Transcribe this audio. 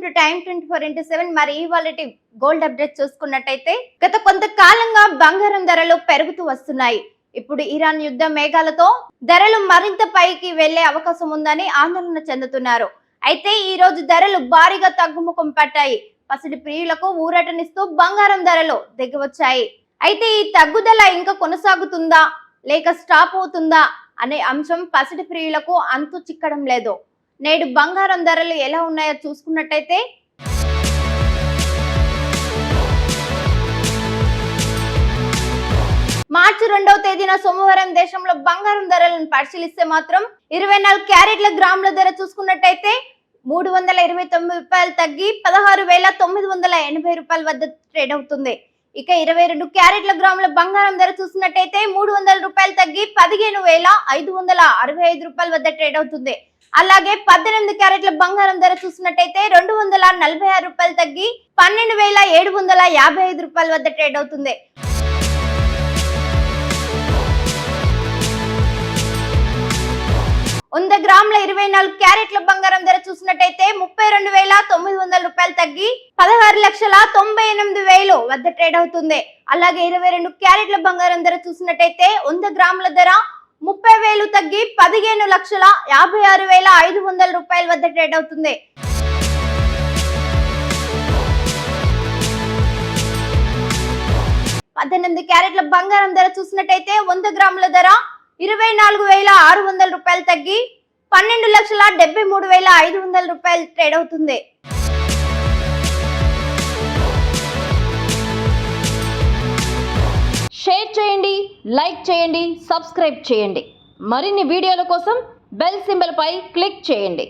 To time 24/7. మరి ఇవాళటి gold update చూసుకున్నట్టయితే గత కొంతకాలంగా బంగారం ధరలు పెరుగుతూ వస్తున్నాయి. ఇప్పుడు ఇరాన్ యుద్ధ మేఘాలతో ధరలు మరింత పైకి వెళ్లే అవకాశం ఉందని ఆందోళన చెందుతున్నారు. అయితే ఈ రోజు ధరలు భారీగా తగ్గుముఖం పట్టాయి. పసిడి ప్రియులకు ఊరటనిస్తూ బంగారం ధరలు దిగివచ్చాయి. అయితే ఈ తగ్గుదల ఇంకా కొనసాగుతుందా లేక స్టాప్ అవుతుందా అనే అంశం పసిడి ప్రియులకు అంతు చిక్కడం లేదు. నేడు బంగారం ధరలు ఎలా ఉన్నాయో చూసుకున్నట్టయితే మార్చి 2వ తేదీన సోమవారం దేశంలో బంగారం ధరలను పరిశీలిస్తే మాత్రం 24 క్యారెట్ల గ్రాముల ధర చూసుకున్నట్టయితే 329 రూపాయలు తగ్గి 16,980 రూపాయల వద్ద ట్రేడ్ అవుతుంది. ఇక 22 క్యారెట్ల గ్రాముల బంగారం ధర చూసినట్టయితే 300 రూపాయలు తగ్గి 15,565 రూపాయల వద్ద ట్రేడ్ అవుతుంది. అలాగే 18 క్యారెట్ల బంగారం ధర చూసినట్టయితే 246 రూపాయలు తగ్గి 12,755 రూపాయల వద్ద ట్రేడ్ అవుతుంది. 100 గ్రాముల 24 క్యారెట్ల బంగారం ధర చూసినట్టయితే 32,900 రూపాయలు తగ్గి 16,98,000 వద్ద ట్రేడ్ అవుతుంది. అలాగే 22 క్యారెట్ల బంగారం ధర చూసినట్టయితే 100 గ్రాముల ధర 30,000 తగ్గి 15,56,500 రూపాయల వద్ద ట్రేడ్ అవుతుంది. క్యారెట్ల బంగారం ధర చూసినట్టయితే 100 గ్రాముల ధర 24,600 రూపాయలు తగ్గి 12,73,500 రూపాయలు ట్రేడ్ అవుతుంది. షేర్ చేయండి, లైక్ చేయండి, సబ్స్క్రైబ్ చేయండి. మరిన్ని వీడియోల కోసం బెల్ సింబల్ పై క్లిక్ చేయండి.